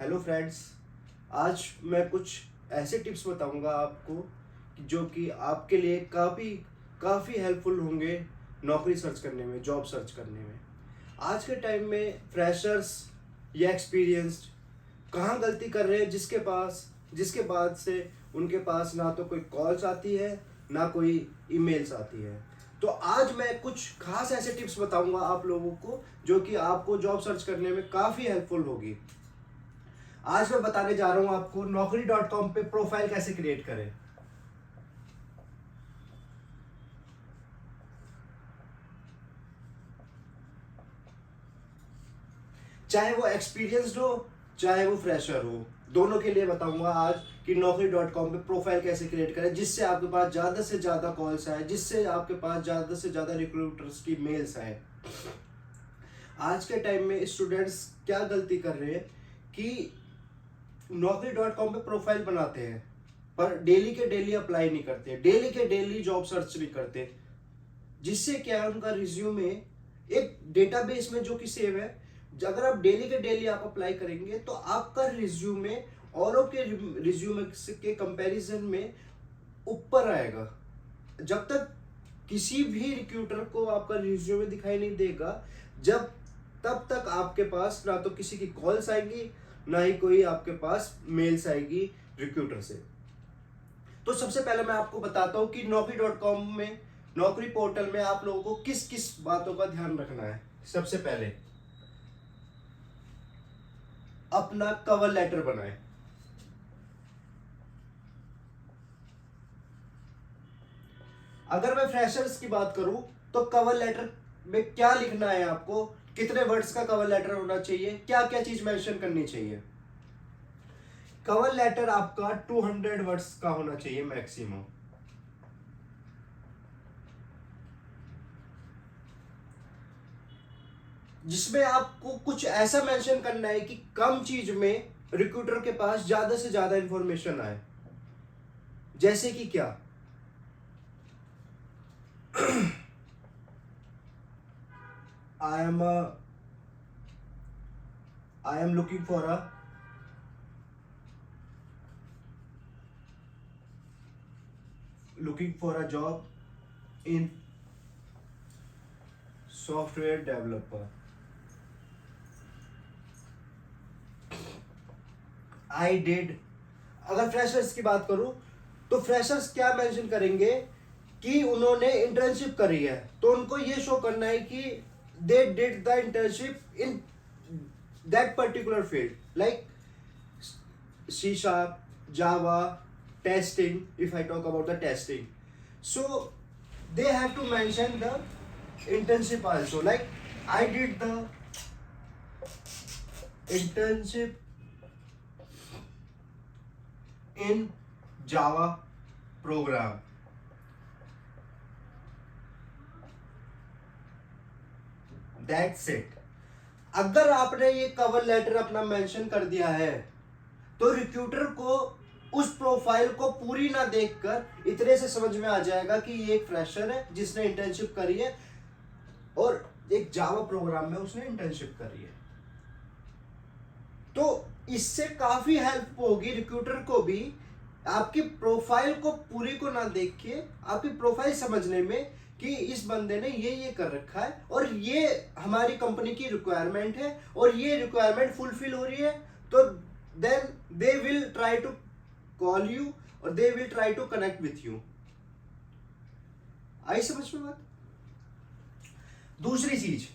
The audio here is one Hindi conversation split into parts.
Hello friends. आज मैं कुछ ऐसे टिप्स बताऊंगा आपको जो कि आपके लिए काफ़ी काफ़ी हेल्पफुल होंगे नौकरी सर्च करने में, जॉब सर्च करने में। आज के टाइम में फ्रेशर्स या एक्सपीरियंस्ड कहाँ गलती कर रहे हैं, जिसके बाद से उनके पास ना तो कोई कॉल्स आती है ना कोई ईमेल्स आती है। तो आज मैं कुछ खास ऐसे टिप्स बताऊंगा आप लोगों को जो कि आपको जॉब सर्च करने में काफ़ी हेल्पफुल होगी। आज मैं बताने जा रहा हूं आपको naukri.com पे प्रोफाइल कैसे क्रिएट करें। चाहे वो एक्सपीरियंस्ड हो चाहे वो फ्रेशर हो, दोनों के लिए बताऊंगा आज कि naukri.com पे प्रोफाइल कैसे क्रिएट करें जिससे आपके पास ज़्यादा से ज़्यादा कॉल्स आए, जिससे आपके पास ज़्यादा से ज़्यादा रिक्रूटर्स की मेल्स आए। आज के टाइम में स्टूडेंट्स क्या गलती कर रहे हैं कि naukri.com पे प्रोफाइल बनाते हैं पर डेली के डेली अप्लाई नहीं करते, डेली के डेली जॉब सर्च नहीं करते, जिससे क्या है उनका रिज्यूमे एक डेटाबेस में जो कि सेव है। अगर आप डेली के डेली आप अप्लाई करेंगे तो आपका रिज्यूमे औरों के रिज्यूमे के कंपैरिजन में ऊपर आएगा। जब तक किसी भी रिक्रूटर को आपका रिज्यूमे दिखाई नहीं देगा, जब तब तक आपके पास ना तो किसी की कॉल्स आएंगी ना ही कोई आपके पास मेल्स आएगी रिक्रूटर से। तो सबसे पहले मैं आपको बताता हूं कि naukri.com में, नौकरी पोर्टल में आप लोगों को किस किस बातों का ध्यान रखना है। सबसे पहले अपना कवर लेटर बनाएं। अगर मैं फ्रेशर्स की बात करूं तो कवर लेटर में क्या लिखना है, आपको कितने वर्ड्स का कवर लेटर होना चाहिए, क्या क्या चीज मेंशन करनी चाहिए। कवर लेटर आपका 200 वर्ड्स का होना चाहिए मैक्सिमम। जिसमें आपको कुछ ऐसा मेंशन करना है कि कम चीज में रिक्रूटर के पास ज्यादा से ज्यादा इंफॉर्मेशन आए। जैसे कि क्या, I am I am looking for a job in software developer. I did, अगर फ्रेशर्स की बात करूं तो फ्रेशर्स क्या मेंशन करेंगे कि उन्होंने इंटर्नशिप करी है, तो उनको ये शो करना है कि they did the internship in that particular field like C sharp, Java, testing. If I talk about the testing, so they have to mention the internship also. Like I did the internship in Java program. That's it. अगर आपने ये कवर लेटर अपना मेंशन कर दिया है तो रिक्रूटर को उस प्रोफाइल को पूरी ना देखकर इतने से समझ में आ जाएगा कि ये एक फ्रेशर है जिसने इंटर्नशिप करी है और एक जावा प्रोग्राम में उसने इंटर्नशिप करी है। तो इससे काफी हेल्प होगी रिक्रूटर को भी आपकी प्रोफाइल को पूरी को ना देख के आपकी प्रोफाइल समझने में कि इस बंदे ने ये कर रखा है और ये हमारी कंपनी की रिक्वायरमेंट है और ये रिक्वायरमेंट फुलफिल हो रही है, तो then they will try to call you or they will try to connect with you। आई समझ में बात। दूसरी चीज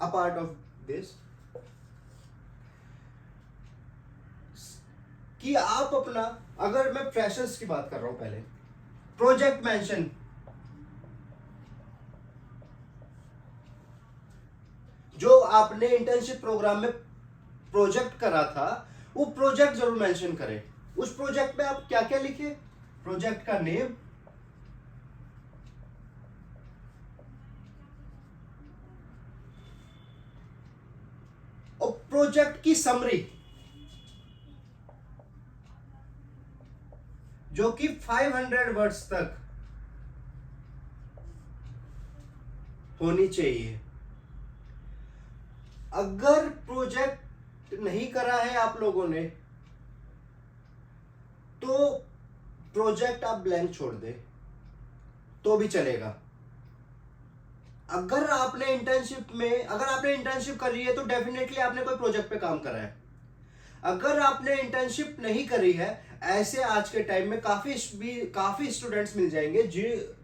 अपार्ट ऑफ दिस कि आप अपना, अगर मैं फ्रेशर्स की बात कर रहा हूं, पहले प्रोजेक्ट मेंशन, जो आपने इंटर्नशिप प्रोग्राम में प्रोजेक्ट करा था वो प्रोजेक्ट जरूर मेंशन करें। उस प्रोजेक्ट में आप क्या क्या लिखे, प्रोजेक्ट का नेम, और प्रोजेक्ट की समरी जो कि 500 वर्ड्स तक होनी चाहिए। अगर प्रोजेक्ट नहीं करा है आप लोगों ने तो प्रोजेक्ट आप ब्लैंक छोड़ दे तो भी चलेगा। अगर आपने इंटर्नशिप करी है तो डेफिनेटली आपने कोई प्रोजेक्ट पे काम करा है। अगर आपने इंटर्नशिप नहीं करी है, ऐसे आज के टाइम में काफी स्टूडेंट्स मिल जाएंगे जो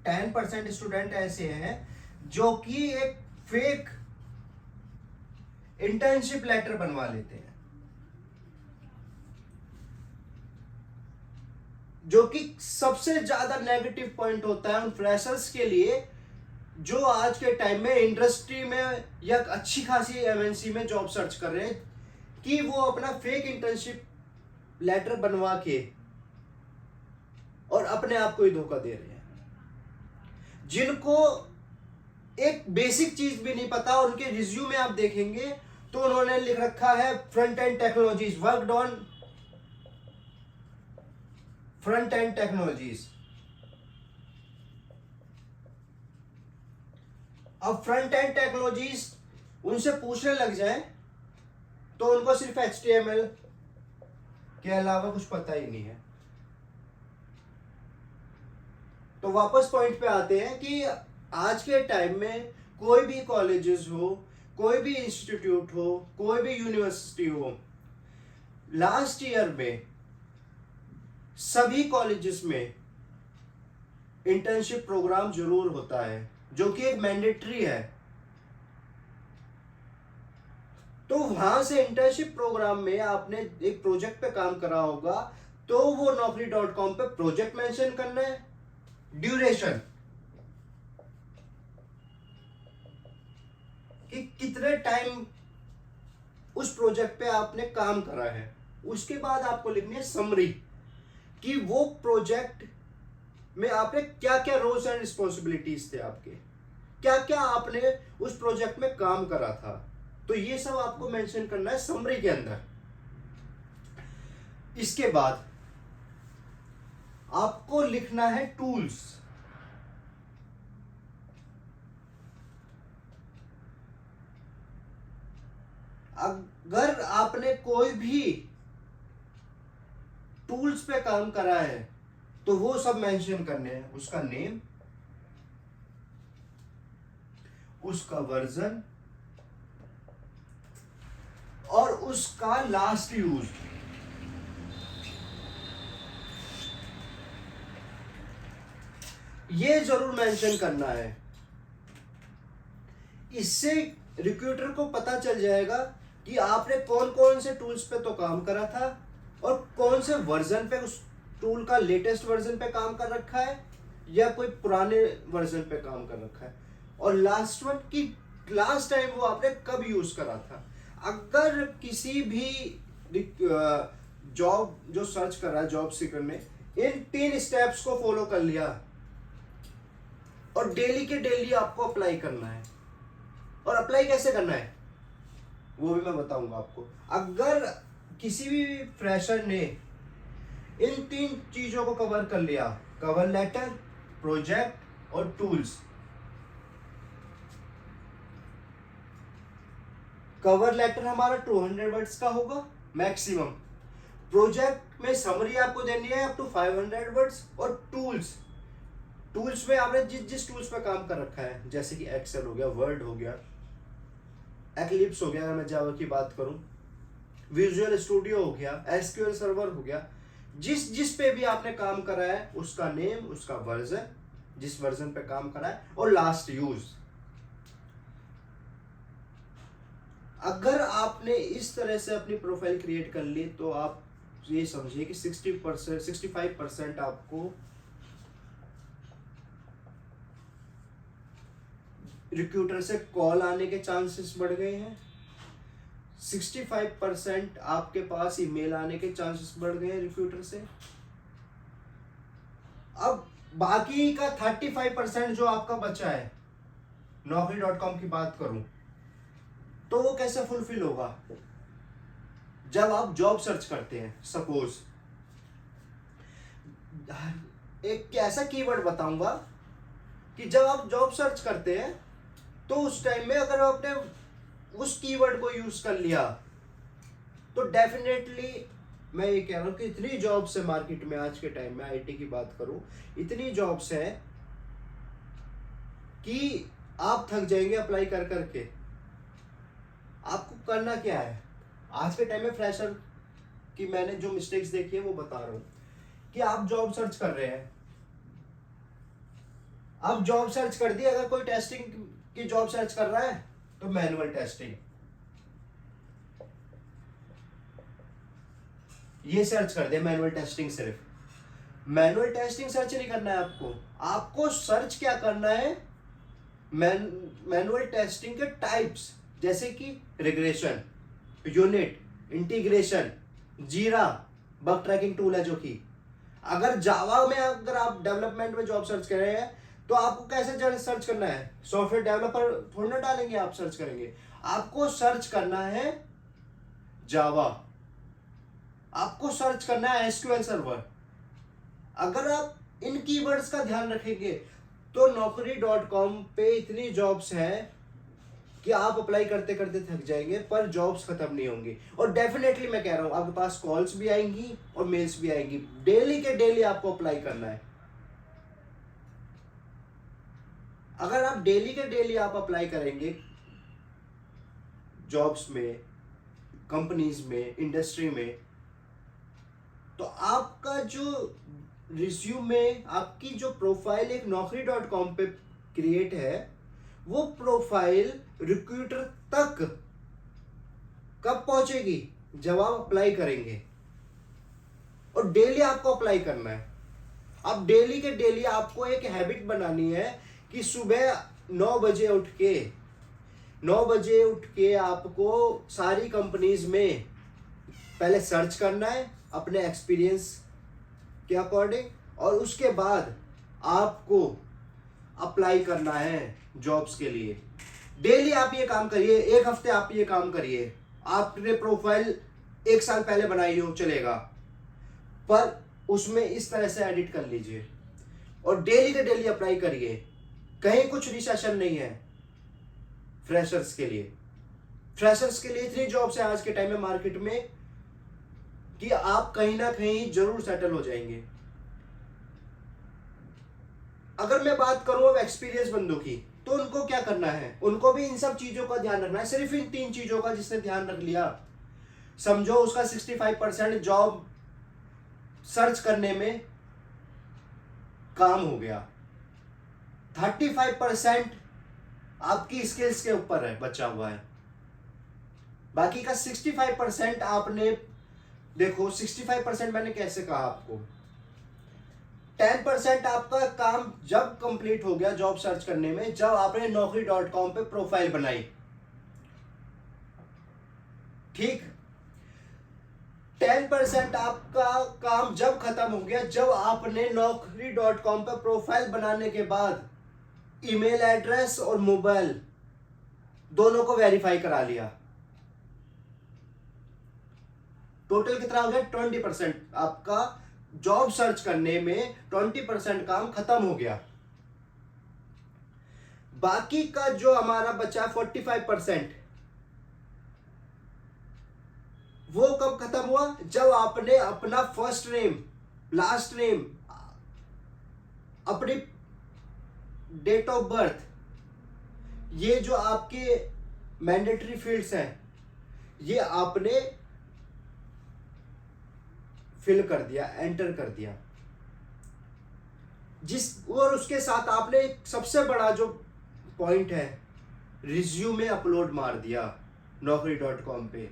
10% स्टूडेंट ऐसे हैं जो कि एक फेक इंटर्नशिप लेटर बनवा लेते हैं, जो कि सबसे ज्यादा नेगेटिव पॉइंट होता है उन फ्रेशर्स के लिए जो आज के टाइम में इंडस्ट्री में या अच्छी खासी एमएनसी में जॉब सर्च कर रहे हैं, कि वो अपना फेक इंटर्नशिप लेटर बनवा के और अपने आप को ही धोखा दे रहे हैं। जिनको एक बेसिक चीज भी नहीं पता, उनके रिज्यूम में आप देखेंगे तो उन्होंने लिख रखा है front end technologies, worked on front end technologies. अब फ्रंट एंड टेक्नोलॉजीज उनसे पूछने लग जाए तो उनको सिर्फ HTML के अलावा कुछ पता ही नहीं है। तो वापस पॉइंट पे आते हैं कि आज के टाइम में कोई भी कॉलेजेस हो, कोई भी इंस्टीट्यूट हो, कोई भी यूनिवर्सिटी हो, लास्ट ईयर में सभी कॉलेजेस में इंटर्नशिप प्रोग्राम जरूर होता है, जो कि एक मैंडेटरी है। तो वहां से इंटर्नशिप प्रोग्राम में आपने एक प्रोजेक्ट पे काम करा होगा तो वो naukri.com पे प्रोजेक्ट मेंशन करना है, ड्यूरेशन कि कितने टाइम उस प्रोजेक्ट पे आपने काम करा है, उसके बाद आपको लिखनी है समरी कि वो प्रोजेक्ट में आपने क्या क्या रोल्स एंड रिस्पॉन्सिबिलिटीज थे, आपके क्या क्या आपने उस प्रोजेक्ट में काम करा था। तो ये सब आपको मेंशन करना है समरी के अंदर। इसके बाद आपको लिखना है टूल्स। अगर आपने कोई भी टूल्स पे काम करा है तो वो सब मेंशन करने हैं, उसका नेम, उसका वर्जन और उसका लास्ट यूज। ये जरूर मेंशन करना है। इससे रिक्रूटर को पता चल जाएगा कि आपने कौन कौन से टूल्स पे तो काम करा था और कौन से वर्जन पे, उस टूल का लेटेस्ट वर्जन पे काम कर रखा है या कोई पुराने वर्जन पे काम कर रखा है, और लास्ट वन कि लास्ट टाइम वो आपने कब यूज करा था। अगर किसी भी जॉब जो सर्च कर रहा है, जॉब सीकर ने इन 3 स्टेप्स को फॉलो कर लिया और डेली के डेली आपको अप्लाई करना है, और अप्लाई कैसे करना है वो भी मैं बताऊंगा आपको। अगर किसी भी फ्रेशर ने इन 3 चीजों को कवर कर लिया, कवर लेटर, प्रोजेक्ट और टूल्स। कवर लेटर हमारा 200 वर्ड्स का होगा मैक्सिमम। प्रोजेक्ट में समरी आपको देनी है अप टू 500 वर्ड्स, और टूल्स में आपने जिस टूल्स पे काम कर रखा है, जैसे कि एक्सेल हो गया, वर्ड हो गया, एक्लिप्स हो गया, अगर मैं जावा की बात करूं, विजुअल स्टूडियो हो गया, एसक्यूएल सर्वर हो गया, जिस पे भी आपने काम करा है उसका नेम, उसका वर्जन, जिस वर्जन पे काम करा है, और लास्ट यूज। अगर आपने इस तरह से अपनी प्रोफाइल क्रिएट कर ली तो आप ये समझिए कि 60%, 65% आपको रिक्रूटर से कॉल आने के चांसेस बढ़ गए हैं, 65% आपके पास ईमेल आने के चांसेस बढ़ गए हैं रिक्रूटर से। अब बाकी का 35% जो आपका बचा है, naukri.com की बात करूं तो वो कैसे फुलफिल होगा जब आप जॉब सर्च करते हैं। सपोज एक ऐसा कीवर्ड बताऊंगा कि जब आप जॉब सर्च करते हैं तो उस टाइम में अगर आपने उस कीवर्ड को यूज कर लिया तो डेफिनेटली मैं ये कह रहा हूँ कि इतनी जॉब्स है मार्केट में आज के टाइम में, आईटी की बात करूँ, इतनी जॉब्स है कि आप थक जाएंगे अप्लाई कर करके। आपको करना क्या है आज के टाइम में, फ्रेशर की मैंने जो मिस्टेक्स देखी है वो बता रहा हूँ कि आप जॉब सर्च कर रहे हैं, आप जॉब सर्च कर दी, अगर कोई टेस्टिंग की जॉब सर्च कर रहा है तो मैनुअल टेस्टिंग ये सर्च कर दे, मैनुअल टेस्टिंग। सिर्फ मैनुअल टेस्टिंग सर्च नहीं करना है आपको, आपको सर्च क्या करना है, मैनुअल टेस्टिंग के टाइप्स, जैसे कि रिग्रेशन, यूनिट, इंटीग्रेशन, जीरा, बग ट्रैकिंग टूल है जो कि अगर जावा में अगर आप डेवलपमेंट में जॉब सर्च कर रहे हैं तो आपको कैसे सर्च करना है, सॉफ्टवेयर डेवलपर थोड़ी ना डालेंगे आप सर्च करेंगे, आपको सर्च करना है जावा, आपको सर्च करना है एसक्यूएल सर्वर। अगर आप इन कीवर्ड्स का ध्यान रखेंगे तो naukri.com पे इतनी जॉब्स हैं कि आप अप्लाई करते करते थक जाएंगे, पर जॉब्स खत्म नहीं होंगी। और डेफिनेटली मैं कह रहा हूं आपके पास कॉल्स भी आएंगी और मेल्स भी आएंगी, डेली के डेली आपको अप्लाई करना है। अगर आप डेली के डेली आप अप्लाई करेंगे जॉब्स में, कंपनीज में, इंडस्ट्री में, तो आपका जो रिज्यूमे, आपकी जो प्रोफाइल एक naukri.com पे क्रिएट है, वो प्रोफाइल रिक्रूटर तक कब पहुंचेगी, जब आप अप्लाई करेंगे। और डेली आपको अप्लाई करना है। अब डेली के डेली आपको एक हैबिट बनानी है कि सुबह 9 बजे उठ के आपको सारी कंपनीज में पहले सर्च करना है अपने एक्सपीरियंस के अकॉर्डिंग, और उसके बाद आपको अप्लाई करना है जॉब्स के लिए। डेली आप ये काम करिए, एक हफ्ते आप ये काम करिए। आपने प्रोफाइल 1 साल पहले बनाई हो चलेगा, पर उसमें इस तरह से एडिट कर लीजिए और डेली के डेली अप्लाई करिए। कहीं कुछ रिसेशन नहीं है फ्रेशर्स के लिए। फ्रेशर्स के लिए इतनी जॉब्स है आज के टाइम में मार्केट में कि आप कहीं ना कहीं जरूर सेटल हो जाएंगे। अगर मैं बात करूं अब एक्सपीरियंस बंदों की, तो उनको क्या करना है, उनको भी इन सब चीजों का ध्यान रखना है। सिर्फ इन 3 चीजों का जिसने ध्यान रख लिया, समझो उसका 65% जॉब सर्च करने में काम हो गया। 35% आपकी स्किल्स के ऊपर है, बचा हुआ है। बाकी का 65% आपने देखो, 65% मैंने कैसे कहा आपको, 10% आपका काम जब कंप्लीट हो गया जॉब सर्च करने में, जब आपने naukri.com पे प्रोफाइल बनाई, ठीक। 10% आपका काम जब खत्म हो गया जब आपने naukri.com पे प्रोफाइल बनाने के बाद ईमेल एड्रेस और मोबाइल दोनों को वेरीफाई करा लिया। टोटल कितना हो गया, 20%। आपका जॉब सर्च करने में 20% काम खत्म हो गया। बाकी का जो हमारा बचा 45%, वो कब खत्म हुआ, जब आपने अपना फर्स्ट नेम, लास्ट नेम, अपनी डेट ऑफ बर्थ, ये जो आपके मैंडेटरी फील्ड्स हैं, ये आपने फिल कर दिया, एंटर कर दिया। और उसके साथ आपने सबसे बड़ा जो पॉइंट है, रिज्यूमे अपलोड मार दिया naukri.com पे।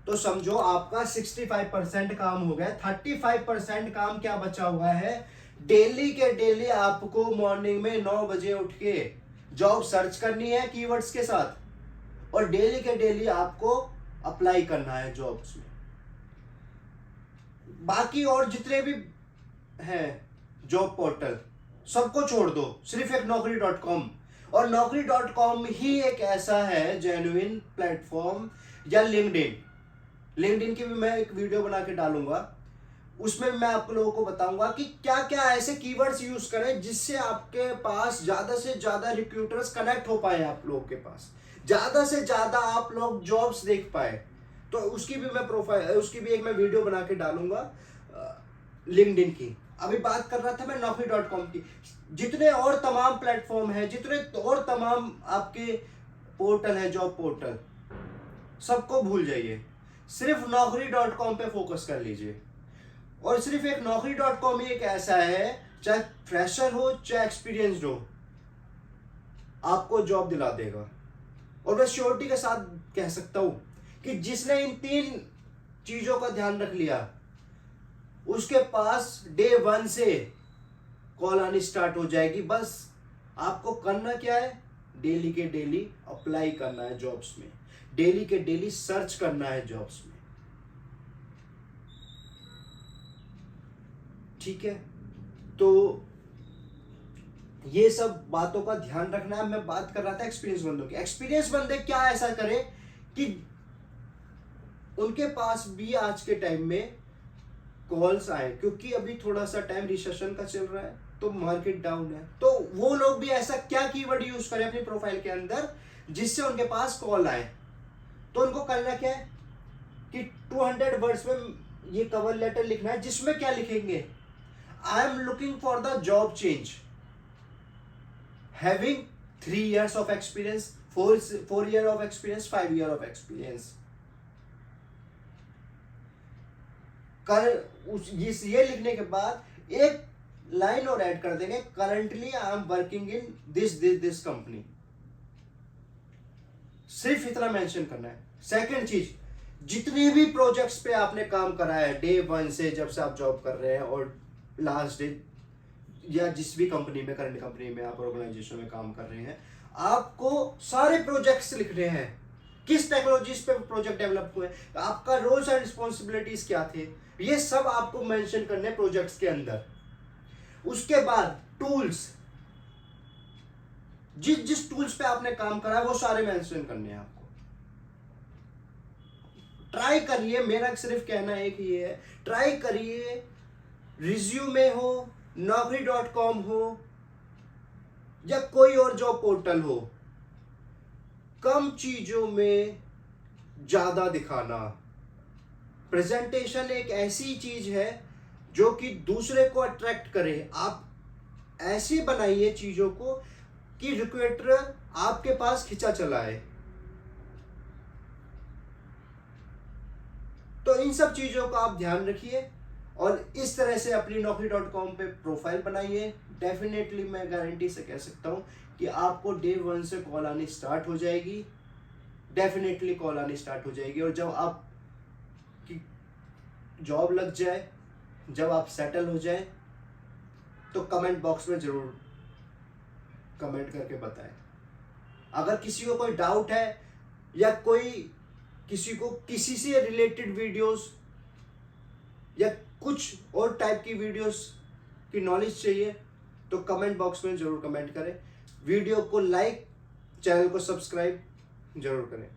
तो समझो आपका 65% काम हो गया। 35% काम क्या बचा हुआ है, डेली के डेली आपको मॉर्निंग में 9 बजे उठ के जॉब सर्च करनी है कीवर्ड्स के साथ, और डेली के डेली आपको अप्लाई करना है जॉब्स में। बाकी और जितने भी हैं जॉब पोर्टल सबको छोड़ दो, सिर्फ एक naukri.com। और naukri.com ही एक ऐसा है जेन्युइन प्लेटफॉर्म, या लिंक्डइन की भी मैं एक वीडियो बना के डालूंगा, उसमें मैं आप लोगों को बताऊंगा कि क्या क्या ऐसे कीवर्ड्स यूज करें जिससे आपके पास ज्यादा से ज्यादा रिक्रूटर्स कनेक्ट हो पाए, आप लोगों के पास ज्यादा से ज्यादा आप लोग जॉब्स देख पाए। तो उसकी भी मैं प्रोफाइल, उसकी भी एक मैं वीडियो बना के डालूंगा लिंक्डइन की। अभी बात कर रहा था मैं naukri.com की। जितने और तमाम प्लेटफॉर्म है, जितने और तमाम आपके पोर्टल है, जॉब पोर्टल, सबको भूल जाइए, सिर्फ naukri.com पे फोकस कर लीजिए। और सिर्फ एक naukri.com ही एक ऐसा है, चाहे फ्रेशर हो चाहे एक्सपीरियंस्ड हो, आपको जॉब दिला देगा। और मैं श्योरिटी के साथ कह सकता हूं कि जिसने इन 3 चीजों का ध्यान रख लिया, उसके पास डे 1 से कॉल आनी स्टार्ट हो जाएगी। बस आपको करना क्या है, डेली के डेली अप्लाई करना है जॉब्स में, डेली के डेली सर्च करना है जॉब्स में। ठीक है, तो ये सब बातों का ध्यान रखना है। मैं बात कर रहा था एक्सपीरियंस बंदों की। एक्सपीरियंस बंदे क्या ऐसा करें कि उनके पास भी आज के टाइम में कॉल्स आए, क्योंकि अभी थोड़ा सा टाइम रिसेशन का चल रहा है, तो मार्केट डाउन है, तो वो लोग भी ऐसा क्या कीवर्ड यूज करें अपनी प्रोफाइल के अंदर जिससे उनके पास कॉल आए। तो उनको करना क्या है कि 200 वर्ड्स में ये कवर लेटर लिखना है, जिसमें क्या लिखेंगे, I am looking for the job change, having 3 years of experience, 4 year of experience, 5 year of experience। ये लिखने के बाद एक लाइन और ऐड कर देंगे, currently I am working in this company. सिर्फ इतना मेंशन करना है। सेकंड चीज, जितने भी प्रोजेक्ट्स पे आपने काम करा है डे 1 से, जब से आप जॉब कर रहे हैं और लास्ट डे, या जिस भी कंपनी में, करंट कंपनी में आप ऑर्गेनाइजेशन में काम कर रहे हैं, आपको सारे प्रोजेक्ट्स लिखने हैं। किस टेक्नोलॉजीज पे प्रोजेक्ट डेवलप हुए, आपका रोल्स एंड रिस्पॉन्सिबिलिटीज क्या थे, ये सब आपको मेंशन करने प्रोजेक्ट्स के अंदर। उसके बाद टूल्स, जिस जिस टूल्स पे आपने काम करा है वो सारे मेंशन करने हैं आपको। ट्राई करिए, मेरा सिर्फ कहना एक ही है, ट्राई करिए, रिज्यूमे हो, naukri.com हो या कोई और जॉब पोर्टल हो, कम चीजों में ज्यादा दिखाना। प्रेजेंटेशन एक ऐसी चीज है जो कि दूसरे को अट्रैक्ट करे। आप ऐसे बनाइए चीजों को कि रिक्रूटर आपके पास खिंचा चला है। तो इन सब चीजों का आप ध्यान रखिए और इस तरह से अपनी naukri.com पे प्रोफाइल बनाइए। डेफिनेटली मैं गारंटी से कह सकता हूं कि आपको डे 1 से कॉल आनी स्टार्ट हो जाएगी, डेफिनेटली कॉल आनी स्टार्ट हो जाएगी। और जब आप की जॉब लग जाए, जब आप सेटल हो जाए, तो कमेंट बॉक्स में जरूर कमेंट करके बताएं। अगर किसी को कोई डाउट है या किसी को किसी से रिलेटेड वीडियोस या कुछ और टाइप की वीडियोस की नॉलेज चाहिए, तो कमेंट बॉक्स में जरूर कमेंट करें। वीडियो को लाइक, चैनल को सब्सक्राइब जरूर करें।